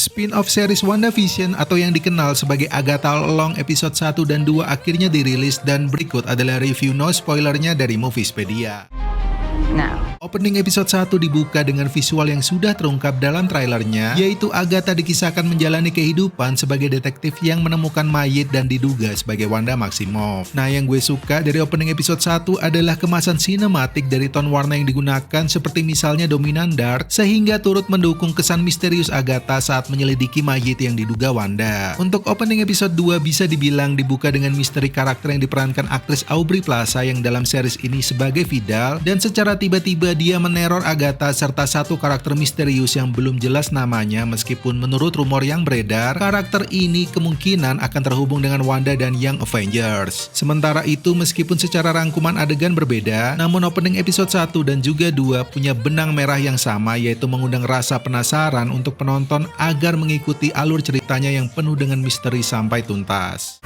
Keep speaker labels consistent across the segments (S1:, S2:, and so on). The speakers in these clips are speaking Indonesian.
S1: Spin-off series WandaVision atau yang dikenal sebagai Agatha All Along episode 1 dan 2 akhirnya dirilis dan berikut adalah review no spoilernya dari Moviespedia. Opening episode 1 dibuka dengan visual yang sudah terungkap dalam trailernya, yaitu Agatha dikisahkan menjalani kehidupan sebagai detektif yang menemukan mayit dan diduga sebagai Wanda Maximoff. Nah, yang gue suka dari opening episode 1 adalah kemasan sinematik dari tone warna yang digunakan seperti misalnya dominan dark, sehingga turut mendukung kesan misterius Agatha saat menyelidiki mayit yang diduga Wanda. Untuk opening episode 2 bisa dibilang dibuka dengan misteri karakter yang diperankan aktris Aubrey Plaza yang dalam series ini sebagai Vidal, dan secara tiba-tiba dia meneror Agatha serta satu karakter misterius yang belum jelas namanya, meskipun menurut rumor yang beredar, karakter ini kemungkinan akan terhubung dengan Wanda dan Young Avengers. Sementara itu, meskipun secara rangkuman adegan berbeda, namun opening episode 1 dan juga 2 punya benang merah yang sama, yaitu mengundang rasa penasaran untuk penonton agar mengikuti alur ceritanya yang penuh dengan misteri sampai tuntas.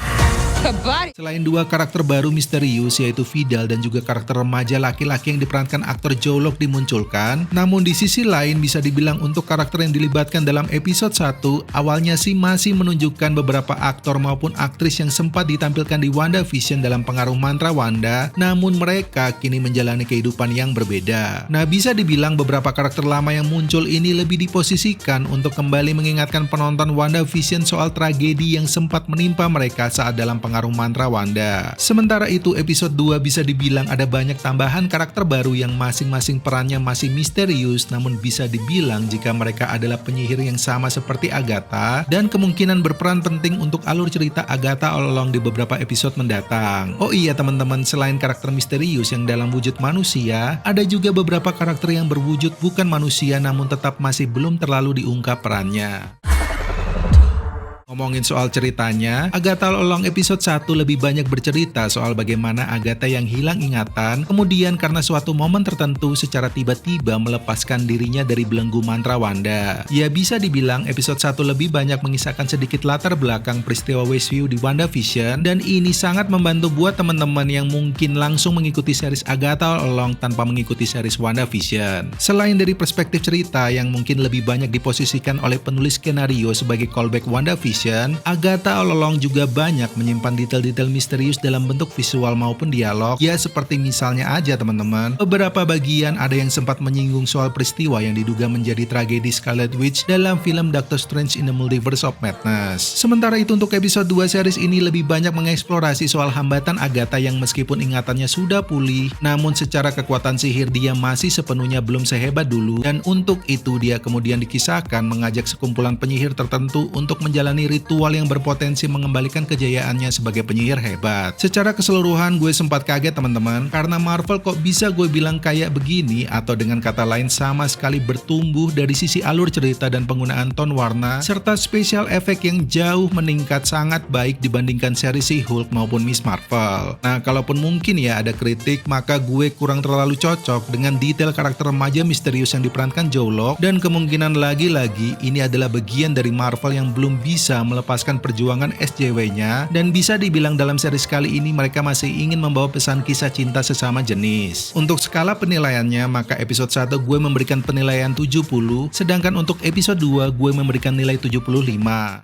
S1: Selain dua karakter baru misterius yaitu Vidal dan juga karakter remaja laki-laki yang diperankan aktor Joe Locke dimunculkan, namun di sisi lain bisa dibilang untuk karakter yang dilibatkan dalam episode 1 awalnya sih masih menunjukkan beberapa aktor maupun aktris yang sempat ditampilkan di WandaVision dalam pengaruh mantra Wanda, namun mereka kini menjalani kehidupan yang berbeda. Nah, bisa dibilang beberapa karakter lama yang muncul ini lebih diposisikan untuk kembali mengingatkan penonton WandaVision soal tragedi yang sempat menimpa mereka saat dalam pengaruh mantra Wanda. Sementara itu episode 2 bisa dibilang ada banyak tambahan karakter baru yang masing-masing perannya masih misterius, namun bisa dibilang jika mereka adalah penyihir yang sama seperti Agatha dan kemungkinan berperan penting untuk alur cerita Agatha All Along di beberapa episode mendatang. Oh iya teman-teman, selain karakter misterius yang dalam wujud manusia, ada juga beberapa karakter yang berwujud bukan manusia namun tetap masih belum terlalu diungkap perannya. Ngomongin soal ceritanya, Agatha All Along episode 1 lebih banyak bercerita soal bagaimana Agatha yang hilang ingatan, kemudian karena suatu momen tertentu secara tiba-tiba melepaskan dirinya dari belenggu mantra Wanda. Ya bisa dibilang episode 1 lebih banyak mengisahkan sedikit latar belakang peristiwa Westview di WandaVision, dan ini sangat membantu buat teman-teman yang mungkin langsung mengikuti series Agatha All Along tanpa mengikuti series WandaVision. Selain dari perspektif cerita yang mungkin lebih banyak diposisikan oleh penulis skenario sebagai callback WandaVision, Agatha All Along juga banyak menyimpan detail-detail misterius dalam bentuk visual maupun dialog. Ya seperti misalnya aja teman-teman, beberapa bagian ada yang sempat menyinggung soal peristiwa yang diduga menjadi tragedi Scarlet Witch dalam film Doctor Strange in the Multiverse of Madness. Sementara itu untuk episode 2 series ini lebih banyak mengeksplorasi soal hambatan Agatha yang meskipun ingatannya sudah pulih, namun secara kekuatan sihir dia masih sepenuhnya belum sehebat dulu, dan untuk itu dia kemudian dikisahkan mengajak sekumpulan penyihir tertentu untuk menjalani ritual yang berpotensi mengembalikan kejayaannya sebagai penyihir hebat. Secara keseluruhan gue sempat kaget teman-teman, karena Marvel kok bisa gue bilang kayak begini, atau dengan kata lain sama sekali bertumbuh dari sisi alur cerita dan penggunaan tone warna serta special effect yang jauh meningkat sangat baik dibandingkan seri She-Hulk maupun Miss Marvel. Nah, kalaupun mungkin ya ada kritik, maka gue kurang terlalu cocok dengan detail karakter remaja misterius yang diperankan Joe Locke, dan kemungkinan lagi-lagi ini adalah bagian dari Marvel yang belum bisa melepaskan perjuangan SJW-nya, dan bisa dibilang dalam series kali ini mereka masih ingin membawa pesan kisah cinta sesama jenis. Untuk skala penilaiannya, maka episode 1 gue memberikan penilaian 70, sedangkan untuk episode 2 gue memberikan nilai 75.